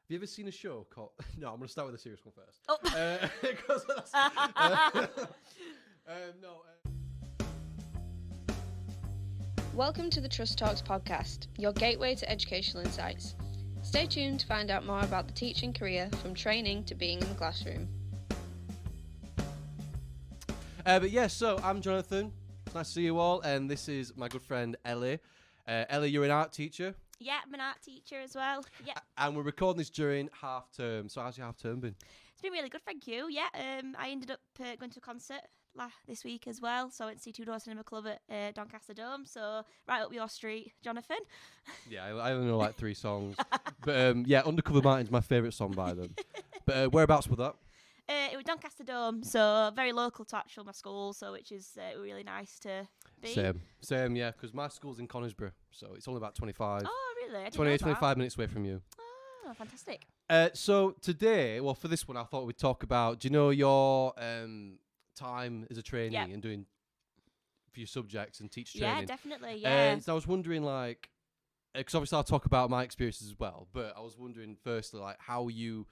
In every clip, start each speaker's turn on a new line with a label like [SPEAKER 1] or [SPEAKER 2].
[SPEAKER 1] you ever seen a show called... No, I'm going to start with a serious one first.
[SPEAKER 2] Oh.
[SPEAKER 1] 'Cause that's- no.
[SPEAKER 3] Welcome to the Trust Talks podcast, your gateway to educational insights. Stay tuned to find out more about the teaching career, from training to being in the classroom.
[SPEAKER 1] So I'm Jonathan. It's nice to see you all, and this is my good friend Ellie. Ellie, you're an art teacher.
[SPEAKER 2] Yeah, I'm an art teacher as well. Yeah,
[SPEAKER 1] And we're recording this during half term. So how's your half term been?
[SPEAKER 2] it's been really good, thank you. Yeah, I ended up going to a concert this week as well. So I went to see Two Door Cinema Club at Doncaster Dome. So right up your street, Jonathan.
[SPEAKER 1] Yeah, I only know like 3 songs. But Undercover Mountain's my favourite song by them. But whereabouts was that?
[SPEAKER 2] It was Doncaster Dome, so very local to actually my school, so which is really nice to be.
[SPEAKER 1] Same, yeah, because my school's in Conisbrough, so it's only about 25,
[SPEAKER 2] Oh, really? I didn't
[SPEAKER 1] 20,
[SPEAKER 2] know
[SPEAKER 1] 25 minutes away from you.
[SPEAKER 2] Oh, fantastic.
[SPEAKER 1] So today, for this one, I thought we'd talk about, do you know your time as a trainee and doing for your subjects and teacher training?
[SPEAKER 2] Yeah, definitely, yeah.
[SPEAKER 1] So I was wondering, because obviously I'll talk about my experiences as well, but I was wondering firstly, how you,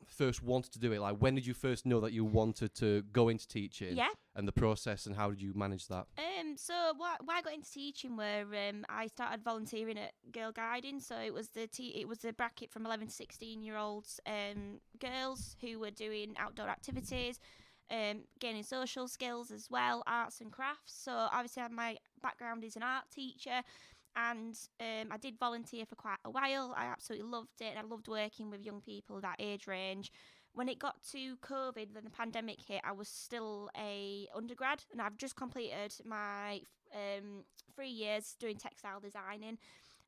[SPEAKER 1] first wanted to do it. When did you first know that you wanted to go into teaching?
[SPEAKER 2] Yeah.
[SPEAKER 1] And the process, and how did you manage that?
[SPEAKER 2] So why I got into teaching were I started volunteering at Girl Guiding, so it was the bracket from 11 to 16-year-olds girls who were doing outdoor activities, gaining social skills as well, arts and crafts. So obviously my background is an art teacher, and I did volunteer for quite a while. I absolutely loved it, and I loved working with young people of that age range. When it got to COVID, then the pandemic hit, I was still a undergrad, and I've just completed my 3 years doing textile designing.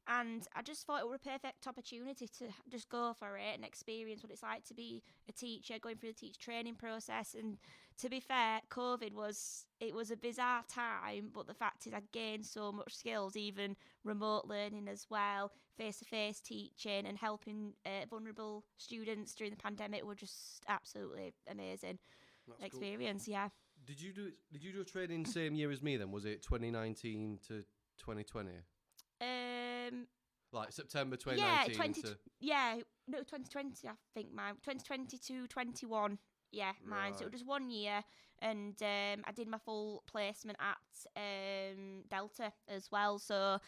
[SPEAKER 2] And I just thought it were a perfect opportunity to just go for it and experience what it's like to be a teacher, going through the teacher training process. And to be fair, COVID was a bizarre time, but the fact is I gained so much skills, even remote learning as well, face-to-face teaching and helping vulnerable students during the pandemic were just absolutely amazing. That's experience, cool. Yeah.
[SPEAKER 1] Did you do a training same year as me then? Was it 2019 to 2020? September 2019
[SPEAKER 2] 2020 I think mine. 2020 to 21, mine. So it was just 1 year, and I did my full placement at Delta as well. So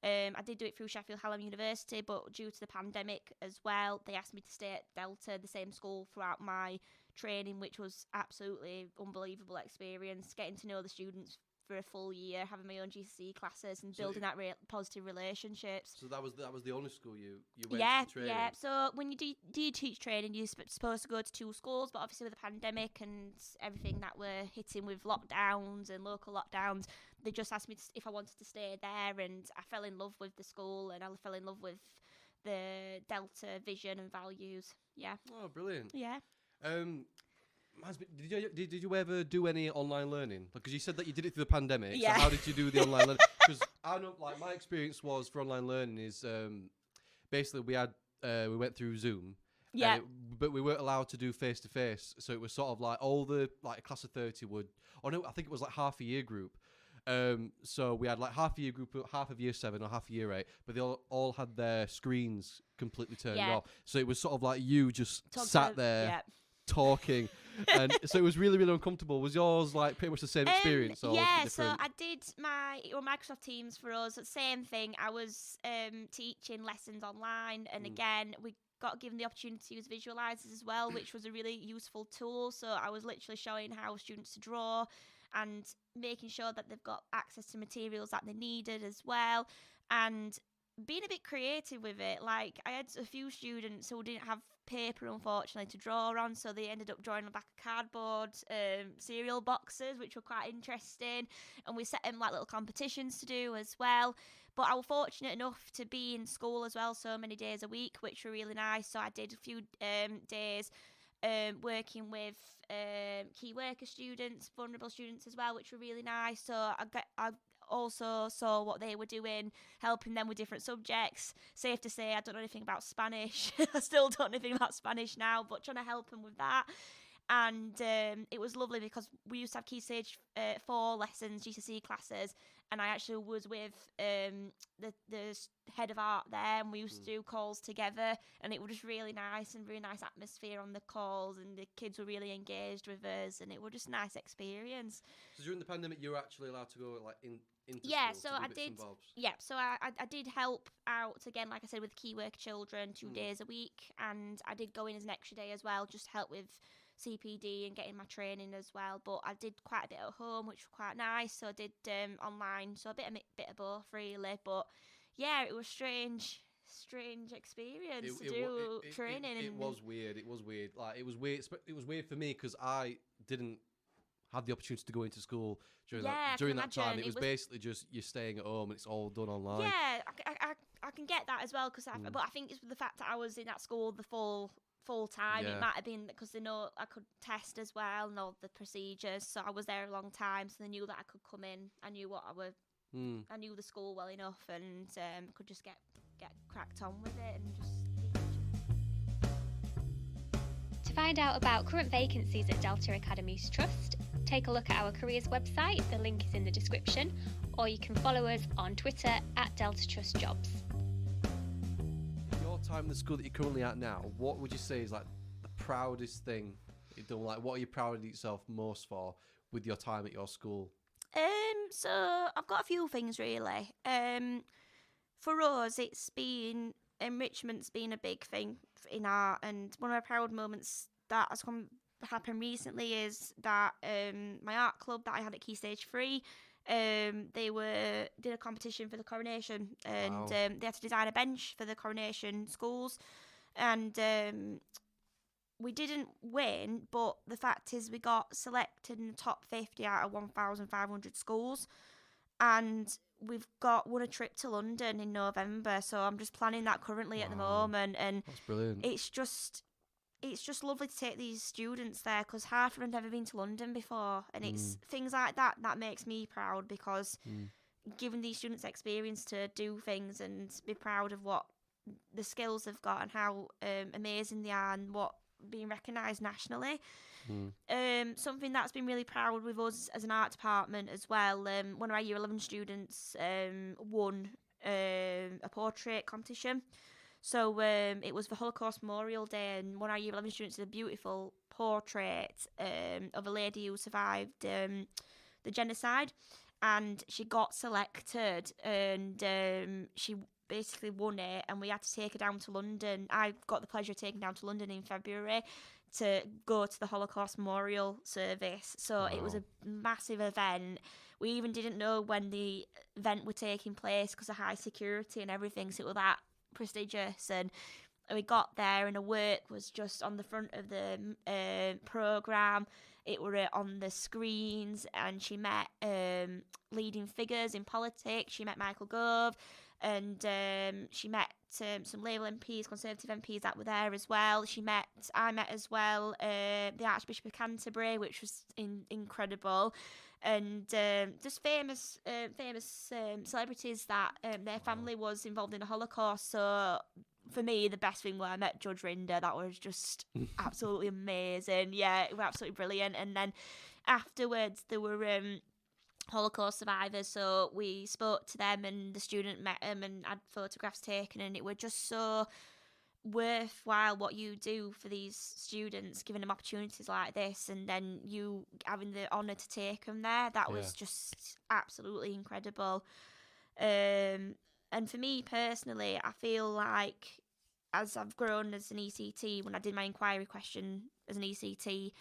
[SPEAKER 2] I did do it through Sheffield Hallam University, but due to the pandemic as well, they asked me to stay at Delta, the same school, throughout my training, which was absolutely unbelievable experience, getting to know the students for a full year, having my own GCSE classes and building that positive relationships.
[SPEAKER 1] So that was the only school you went to training?
[SPEAKER 2] Yeah. So when you do teach training, you're supposed to go to 2 schools, but obviously with the pandemic and everything that we're hitting with lockdowns and local lockdowns, they just asked me if I wanted to stay there, and I fell in love with the school, and I fell in love with the Delta vision and values. Yeah.
[SPEAKER 1] Oh, brilliant.
[SPEAKER 2] Yeah.
[SPEAKER 1] Did you ever do any online learning? Because you said that you did it through the pandemic.
[SPEAKER 2] Yeah.
[SPEAKER 1] So how did you do the online learning? Because I know, my experience was for online learning is basically we went through Zoom.
[SPEAKER 2] Yeah.
[SPEAKER 1] But we weren't allowed to do face to face. So it was sort of all the a class of 30 would. Oh no, I think it was half a year group. So we had half a year group, half of year 7 or half a year 8, but they all had their screens completely turned off. So it was sort of you just sat there.
[SPEAKER 2] Yeah.
[SPEAKER 1] Talking, and so it was really, really uncomfortable. Was yours pretty much the same experience? Or
[SPEAKER 2] yeah,
[SPEAKER 1] different?
[SPEAKER 2] So I did Microsoft Teams for us. Same thing. I was teaching lessons online, and again we got given the opportunity to use visualizers as well, which was a really useful tool. So I was literally showing how students to draw and making sure that they've got access to materials that they needed as well, and being a bit creative with it. I had a few students who didn't have paper, unfortunately, to draw on, so they ended up drawing on the back of cardboard cereal boxes, which were quite interesting, and we set them little competitions to do as well. But I was fortunate enough to be in school as well so many days a week, which were really nice. So I did a few days working with key worker students, vulnerable students as well, which were really nice. So I also saw what they were doing, helping them with different subjects. Safe to say, I don't know anything about Spanish. I still don't know anything about Spanish now, but trying to help them with that. And it was lovely because we used to have Key Stage 4 lessons, GCSE classes, and I actually was with the head of art there, and we used to do calls together, and it was just really nice and really nice atmosphere on the calls, and the kids were really engaged with us, and it was just a nice experience.
[SPEAKER 1] So during the pandemic, you were actually allowed to go like into
[SPEAKER 2] Yeah,
[SPEAKER 1] school
[SPEAKER 2] so
[SPEAKER 1] to do
[SPEAKER 2] I
[SPEAKER 1] bits
[SPEAKER 2] did.
[SPEAKER 1] and bobs?
[SPEAKER 2] Yeah, so I did help out again, like I said, with key work children 2 days a week, and I did go in as an extra day as well, just to help with CPD and getting my training as well. But I did quite a bit at home, which was quite nice. So I did online, so a bit of both really. But yeah, it was strange experience to do training.
[SPEAKER 1] It was weird. Like it was weird. It was weird for me because I didn't have the opportunity to go into school during that time. It was basically just you're staying at home and it's all done online.
[SPEAKER 2] Yeah, I can get that as well but I think it's the fact that I was in that school the full time.
[SPEAKER 1] Yeah.
[SPEAKER 2] It might have been because they know I could test as well and all the procedures, so I was there a long time, so they knew that I could come in. I knew I knew the school well enough, and could just get cracked on with it and just teach.
[SPEAKER 3] To find out about current vacancies at Delta Academies Trust, take a look at our careers website, the link is in the description, or you can follow us on Twitter at Delta Trust Jobs.
[SPEAKER 1] Your time in the school that you're currently at now, what would you say is like the proudest thing you've done? Like, what are you proud of yourself most for with your time at your school?
[SPEAKER 2] So I've got a few things really. For us, enrichment's been a big thing in art, and one of my proud moments that has happened recently is that my art club that I had at Key Stage 3, they did a competition for the coronation, and they had to design a bench for the coronation schools, and we didn't win, but the fact is we got selected in the top 50 out of 1,500 schools, and we've won a trip to London in November, so I'm just planning that currently at the moment, and
[SPEAKER 1] that's brilliant.
[SPEAKER 2] It's just lovely to take these students there because half of them have never been to London before, and it's things like that makes me proud, because giving these students experience to do things and be proud of what the skills they've got and how amazing they are and what being recognised nationally. Something that's been really proud with us as an art department as well, one of our year 11 students won a portrait competition. So it was for Holocaust Memorial Day, and one of our year 11 students did a beautiful portrait of a lady who survived the genocide, and she got selected, and she basically won it, and we had to take her down to London. I got the pleasure of taking her down to London in February to go to the Holocaust Memorial service. So it was a massive event. We even didn't know when the event were taking place because of high security and everything, so it was that prestigious. And we got there, and her work was just on the front of the programme. It were on the screens, and she met leading figures in politics. She met Michael Gove, and she met some Labour MPs, Conservative MPs that were there as well. I met as well the Archbishop of Canterbury, which was incredible, and just famous celebrities that their family was involved in the Holocaust. So for me, the best thing was I met Judge Rinder. That was just absolutely amazing. Yeah, it was absolutely brilliant. And then afterwards, there were Holocaust survivors, so we spoke to them, and the student met them and had photographs taken, and it was just so worthwhile what you do for these students, giving them opportunities like this, and then you having the honour to take them there. That was just absolutely incredible. And for me personally, I feel like as I've grown as an ECT, when I did my inquiry question as an ECT,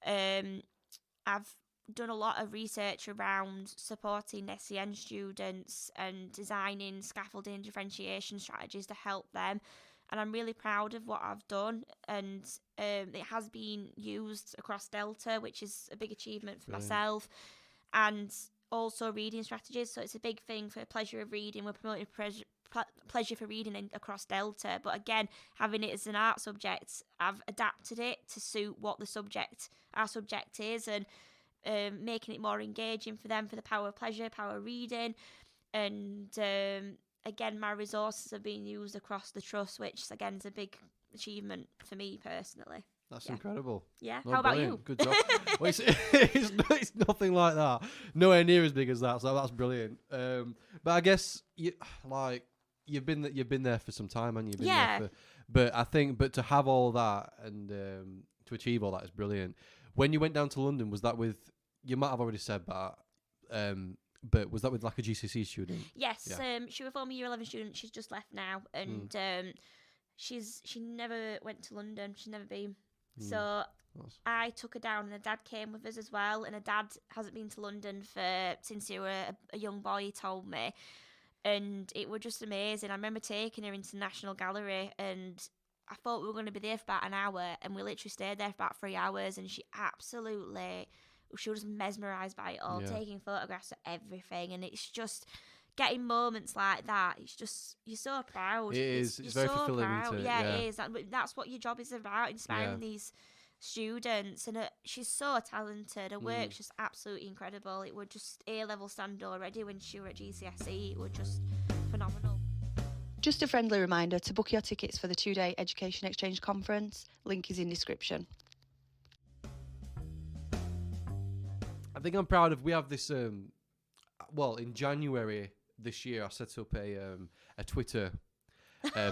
[SPEAKER 2] I've done a lot of research around supporting SEN students and designing scaffolding differentiation strategies to help them, and I'm really proud of what I've done, and it has been used across Delta, which is a big achievement for myself, and also reading strategies. So it's a big thing for pleasure of reading. We're promoting pleasure for reading across Delta, but again, having it as an art subject, I've adapted it to suit what our subject is, and making it more engaging for them, for the power of pleasure, power of reading. And again, my resources are being used across the trust, which again is a big achievement for me personally.
[SPEAKER 1] That's
[SPEAKER 2] Yeah.
[SPEAKER 1] incredible.
[SPEAKER 2] Yeah.
[SPEAKER 1] Oh,
[SPEAKER 2] How about
[SPEAKER 1] brilliant.
[SPEAKER 2] you?
[SPEAKER 1] Good job. Well, it's nothing like that. Nowhere near as big as that. So that's brilliant. But I guess you've been there for some time, and you've been
[SPEAKER 2] Yeah.
[SPEAKER 1] there for. But I think, to have all that and to achieve all that is brilliant. When you went down to London, was that with? You might have already said that. But was that with like a GCSE student?
[SPEAKER 2] Yes.
[SPEAKER 1] Yeah.
[SPEAKER 2] She was a former year 11 student. She's just left now, and she never went to London. She's never been. So
[SPEAKER 1] Nice.
[SPEAKER 2] I took her down, and her dad came with us as well. And her dad hasn't been to London since he was a young boy. He told me, and it was just amazing. I remember taking her into the National Gallery, and I thought we were going to be there for about an hour, and we literally stayed there for about 3 hours. And she was mesmerised by it all,
[SPEAKER 1] Yeah.
[SPEAKER 2] taking photographs of everything, and it's just getting moments like that. It's just, you're so proud.
[SPEAKER 1] It is. It's
[SPEAKER 2] you're
[SPEAKER 1] very
[SPEAKER 2] so
[SPEAKER 1] fulfilling,
[SPEAKER 2] proud.
[SPEAKER 1] isn't it?
[SPEAKER 2] Yeah,
[SPEAKER 1] Yeah.
[SPEAKER 2] it is. That's what your job is about, inspiring these students. And she's so talented. Her work's just absolutely incredible. It was just A-level standard already when she were at GCSE. It was just phenomenal.
[SPEAKER 4] Just a friendly reminder to book your tickets for the 2-day Education Exchange Conference. Link is in description.
[SPEAKER 1] I think I'm proud of. We have this. Well, in January this year, I set up a Twitter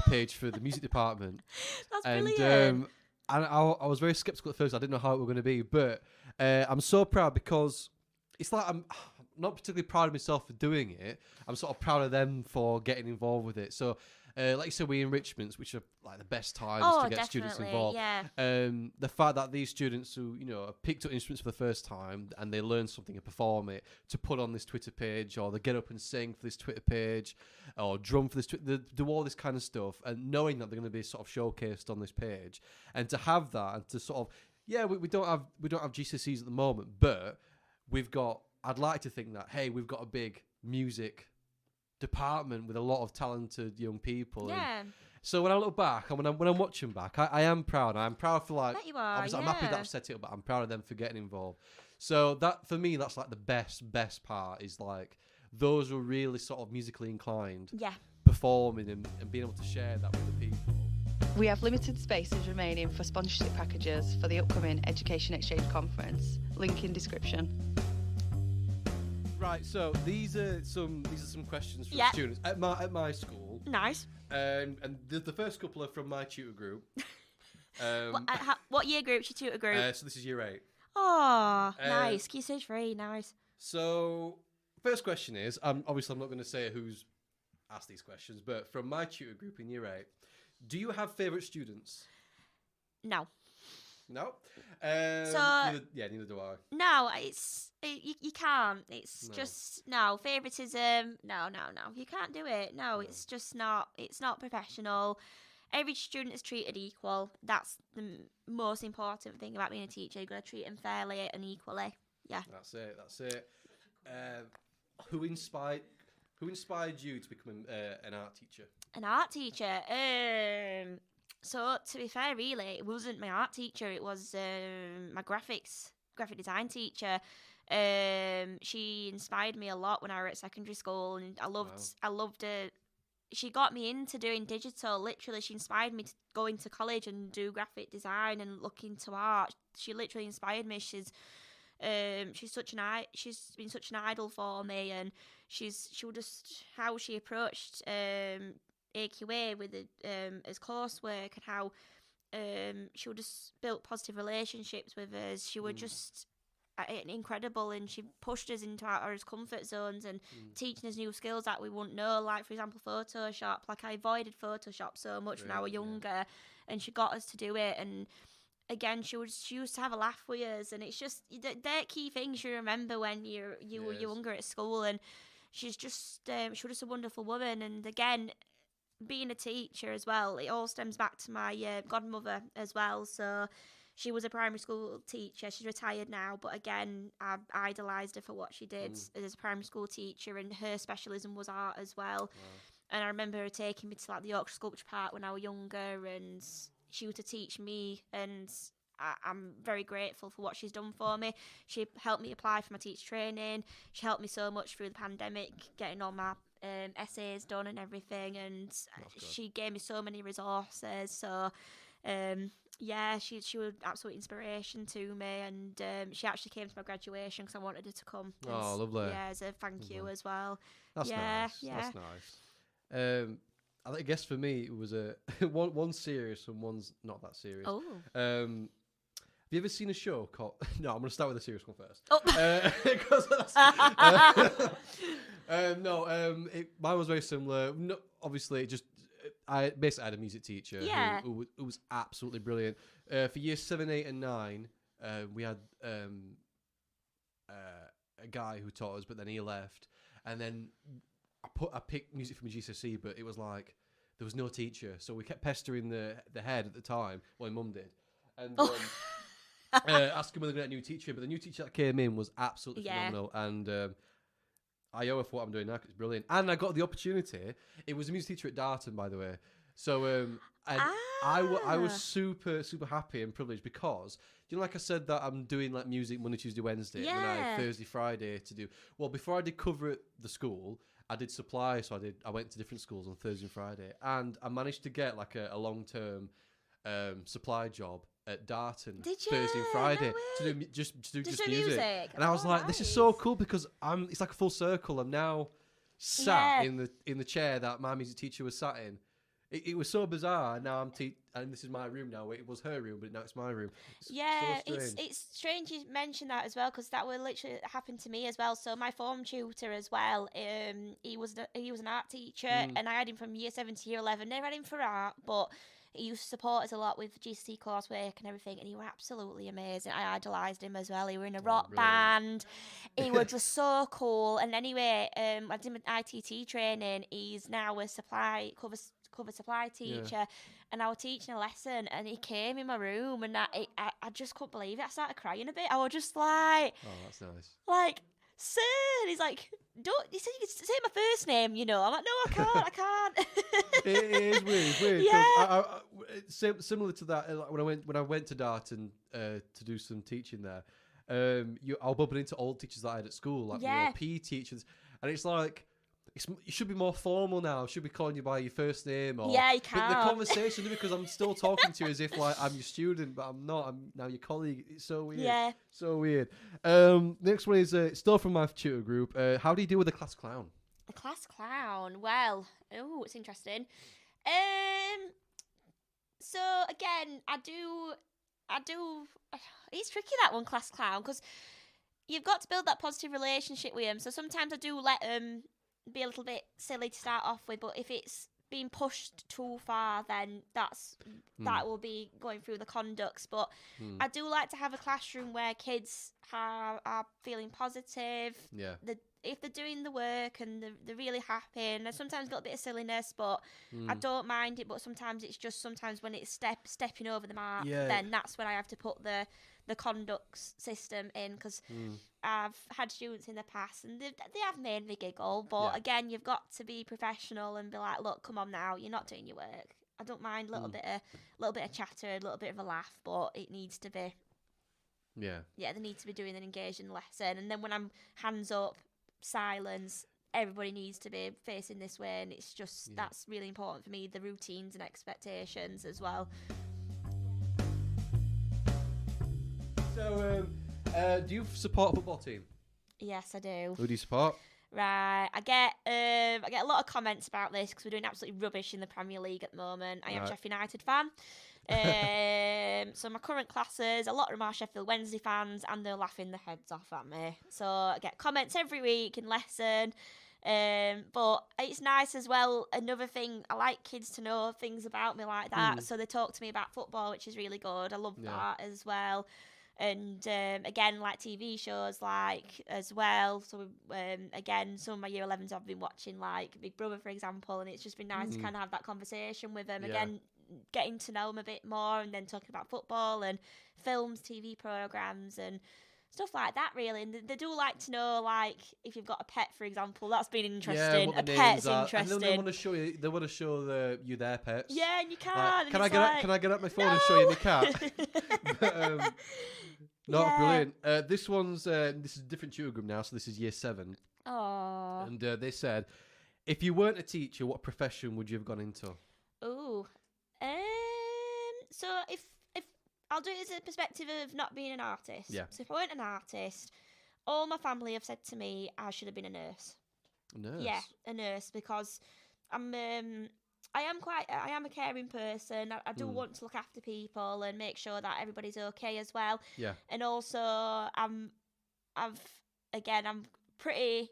[SPEAKER 1] page for the music department.
[SPEAKER 2] That's
[SPEAKER 1] And
[SPEAKER 2] brilliant.
[SPEAKER 1] and I was very skeptical at first. I didn't know how it was going to be, but I'm so proud because it's like I'm not particularly proud of myself for doing it. I'm sort of proud of them for getting involved with it. So, like you said, we enrichments, which are like the best times to get students involved.
[SPEAKER 2] Yeah.
[SPEAKER 1] The fact that these students who have picked up instruments for the first time and they learn something and perform it to put on this Twitter page, or they get up and sing for this Twitter page, or drum for this, they do all this kind of stuff, and knowing that they're going to be sort of showcased on this page, and to have that and to sort of we don't have GCSEs at the moment, but we've got. I'd like to think that we've got a big music department with a lot of talented young people.
[SPEAKER 2] Yeah.
[SPEAKER 1] So when I look back and when I'm watching back, I am proud. I'm proud for
[SPEAKER 2] I bet you are,
[SPEAKER 1] obviously I'm happy that
[SPEAKER 2] yeah.
[SPEAKER 1] I've set it up, but I'm proud of them for getting involved. So that for me, that's like the best part is like those who are really sort of musically inclined,
[SPEAKER 2] Yeah.
[SPEAKER 1] performing and being able to share that with the people.
[SPEAKER 4] We have limited spaces remaining for sponsorship packages for the upcoming Education Exchange Conference. Link in description.
[SPEAKER 1] Right. So these are some questions from
[SPEAKER 2] Yeah.
[SPEAKER 1] students at my school.
[SPEAKER 2] Nice.
[SPEAKER 1] And the first couple are from my tutor group.
[SPEAKER 2] What year group? She tutor group?
[SPEAKER 1] So this is year 8.
[SPEAKER 2] Oh, nice. Key stage 3, nice.
[SPEAKER 1] So first question is, obviously I'm not going to say who's asked these questions, but from my tutor group in year 8, do you have favourite students?
[SPEAKER 2] No.
[SPEAKER 1] No. Neither do I.
[SPEAKER 2] No, you can't. It's
[SPEAKER 1] No.
[SPEAKER 2] just no favoritism. No. You can't do it. No, it's just not. It's not professional. Every student is treated equal. That's the most important thing about being a teacher. You've got to treat them fairly and equally. Yeah.
[SPEAKER 1] That's it. Who inspired you to become an art teacher?
[SPEAKER 2] An art teacher. So to be fair, really, it wasn't my art teacher. It was my graphic design teacher. She inspired me a lot when I was at secondary school, and I loved it. She got me into doing digital. Literally, she inspired me to go into college and do graphic design and look into art. She literally inspired me. She's been such an idol for me, and how she approached AQA with as coursework, and how she would just built positive relationships with us. She was just incredible, and she pushed us into our comfort zones and teaching us new skills that we wouldn't know, like for example Photoshop. Like I avoided Photoshop so much when I was younger, and she got us to do it. And again, she used to have a laugh with us, and it's just they're key things you remember when you were younger at school. And she's just she was just a wonderful woman. And again, being a teacher as well, it all stems back to my godmother as well. So she was a primary school teacher. She's retired now, but again, I idolised her for what she did as a primary school teacher, and her specialism was art as well. Wow. And I remember her taking me to like the Yorkshire Sculpture Park when I was younger, and she used to teach me, and I'm very grateful for what she's done for me. She helped me apply for my teacher training. She helped me so much through the pandemic, getting all my essays done and everything, and she gave me so many resources. So Yeah, she was absolute inspiration to me, and she actually came to my graduation because I wanted her to come.
[SPEAKER 1] Oh, lovely.
[SPEAKER 2] Yeah, as a thank you as well.
[SPEAKER 1] That's
[SPEAKER 2] Yeah,
[SPEAKER 1] nice.
[SPEAKER 2] yeah.
[SPEAKER 1] That's nice. I guess for me it was a one's serious and one's not that serious.
[SPEAKER 2] Oh.
[SPEAKER 1] Have you ever seen a show called? No, I'm going to start with a serious one first.
[SPEAKER 2] Oh.
[SPEAKER 1] Mine was very similar. No, obviously, I basically had a music teacher who was absolutely brilliant. For years 7, 8, and 9, we had a guy who taught us, but then he left, and then I picked music for my GCSE, but it was like there was no teacher, so we kept pestering the head at the time. Well, my mum did, and asking whether they get a new teacher. But the new teacher that came in was absolutely phenomenal, and I owe her for what I'm doing now 'cause it's brilliant. And I got the opportunity. It was a music teacher at Darton, by the way. So I was super happy and privileged because, like I said that I'm doing like music Monday, Tuesday, Wednesday, and then I had Thursday, Friday to do. Well, before I did cover at the school, I did supply. So I went to different schools on Thursday and Friday, and I managed to get like a long-term supply job at Darton Thursday and Friday to do just music. And I was like, this is so cool because it's like a full circle. I'm now sat in the chair that my music teacher was sat in. It was so bizarre. Now and this is my room now. It was her room, but now it's my room.
[SPEAKER 2] It's strange you mentioned that as well because that would literally happen to me as well. So my form tutor as well, he was an art teacher, and I had him from year 7 to year 11. Never had him for art, but he used to support us a lot with GCSE coursework and everything, and he was absolutely amazing. I idolised him as well. He were in a rock band. He was just so cool. And anyway, I did my ITT training. He's now a cover supply teacher, and I was teaching a lesson, and he came in my room, and I just couldn't believe it. I started crying a bit. I was just like,
[SPEAKER 1] oh, that's nice.
[SPEAKER 2] Like, sir, and he's like, he said you can say my first name, I'm like, no, I can't.
[SPEAKER 1] It is weird.
[SPEAKER 2] Yeah.
[SPEAKER 1] Similar to that, when I went to Darton to do some teaching there, I was bumping into old teachers that I had at school, like PE teachers, and it's like, you should be more formal now. I should be calling you by your first name. Or,
[SPEAKER 2] you can.
[SPEAKER 1] But the conversation, because I'm still talking to you as if like I'm your student, but I'm not. I'm now your colleague. It's so weird.
[SPEAKER 2] Yeah.
[SPEAKER 1] So weird. Next one is still from my tutor group. How do you deal with a class clown?
[SPEAKER 2] A class clown. Well, it's interesting. So again, I do. It's tricky, that one, class clown, because you've got to build that positive relationship with them. So sometimes I do let them be a little bit silly to start off with, but if it's being pushed too far, then that will be going through the conducts. But I do like to have a classroom where kids are feeling positive.
[SPEAKER 1] Yeah.
[SPEAKER 2] If they're doing the work and they're really happy, and sometimes got a bit of silliness, but I don't mind it. But sometimes it's just when it's stepping over the mark, then that's when I have to put the conduct system in, because I've had students in the past and they have made me giggle, but again, you've got to be professional and be like, look, come on now, you're not doing your work. I don't mind a little bit of chatter, a little bit of a laugh, but it needs to be they need to be doing an engaging lesson. And then when I'm hands up, silence, everybody needs to be facing this way, and it's just that's really important for me, the routines and expectations as well.
[SPEAKER 1] So, do you support a football team?
[SPEAKER 2] Yes, I do.
[SPEAKER 1] Who do you support?
[SPEAKER 2] Right, I get a lot of comments about this because we're doing absolutely rubbish in the Premier League at the moment. I am a Sheffield United fan. So my current classes, a lot of them are Sheffield Wednesday fans, and they're laughing their heads off at me. So I get comments every week in lesson. But it's nice as well. Another thing, I like kids to know things about me like that. So they talk to me about football, which is really good. I love that as well. And again, like TV shows, like as well. So again, some of my year 11s I've been watching, like Big Brother, for example, and it's just been nice to kind of have that conversation with them. Again, getting to know them a bit more, and then talking about football and films, TV programs, and stuff like that, really. And they do like to know, like, if you've got a pet, for example. That's been interesting.
[SPEAKER 1] What the
[SPEAKER 2] a pet's
[SPEAKER 1] are.
[SPEAKER 2] interesting.
[SPEAKER 1] And they want to show you. They want to show you their pets.
[SPEAKER 2] Yeah, and you can.
[SPEAKER 1] Like,
[SPEAKER 2] and
[SPEAKER 1] can I get up my phone and show you my cat? Brilliant. This one's this is a different tutor group now, so this is year 7.
[SPEAKER 2] Oh.
[SPEAKER 1] And they said, if you weren't a teacher, what profession would you have gone into?
[SPEAKER 2] Ooh. So if I'll do it as a perspective of not being an artist.
[SPEAKER 1] Yeah.
[SPEAKER 2] So if I weren't an artist, all my family have said to me I should have been a nurse.
[SPEAKER 1] A nurse.
[SPEAKER 2] Yeah, a nurse, because I am a caring person. I do want to look after people and make sure that everybody's okay as well.
[SPEAKER 1] Yeah.
[SPEAKER 2] And also I'm pretty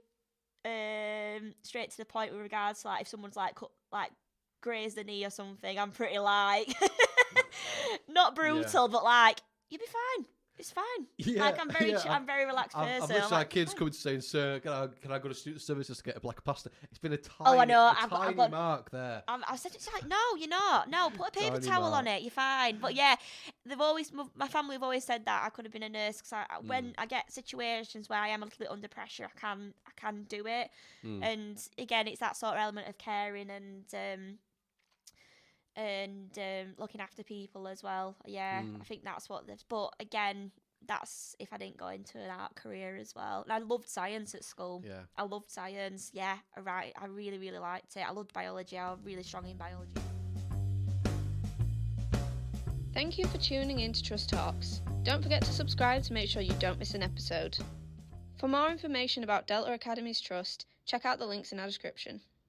[SPEAKER 2] straight to the point with regards to, like, if someone's like grazed the knee or something, I'm pretty like not brutal, but like, you'll be fine. It's fine.
[SPEAKER 1] Yeah,
[SPEAKER 2] like, I'm I'm very relaxed person.
[SPEAKER 1] I've literally had kids
[SPEAKER 2] fine.
[SPEAKER 1] coming to saying, "Sir, can I go to student services to get a black pasta?" It's been a tiny,
[SPEAKER 2] Oh, I know.
[SPEAKER 1] I've got mark there.
[SPEAKER 2] I said, it's like, no, you're not. No, put a paper
[SPEAKER 1] Tiny
[SPEAKER 2] towel
[SPEAKER 1] mark.
[SPEAKER 2] on it. You're fine. But yeah, my family have always said that I could have been a nurse, because when I get situations where I am a little bit under pressure, I can do it. And again, it's that sort of element of caring and looking after people as well. Yeah, I think that's what this. But again, that's if I didn't go into an art career as well. And I loved science at school.
[SPEAKER 1] Yeah.
[SPEAKER 2] I loved science. Yeah, right. I really, really liked it. I loved biology. I was really strong in biology.
[SPEAKER 4] Thank you for tuning in to Trust Talks. Don't forget to subscribe to make sure you don't miss an episode. For more information about Delta Academies Trust, check out the links in our description.